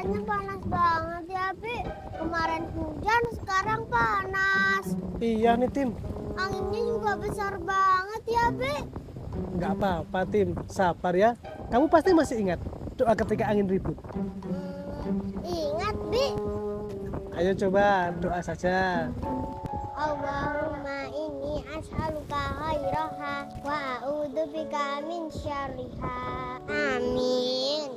Kayaknya panas banget ya, Bi. Kemarin hujan, sekarang panas. Iya nih Tim, Anginnya juga besar banget ya, Bi. nggak apa-apa Tim, sabar ya. Kamu pasti masih ingat doa ketika angin ribut. Ingat, Bi. Ayo coba doa saja. Allahumma inni as'aluka khairaha wa a'udzubika min syarriha. Amin.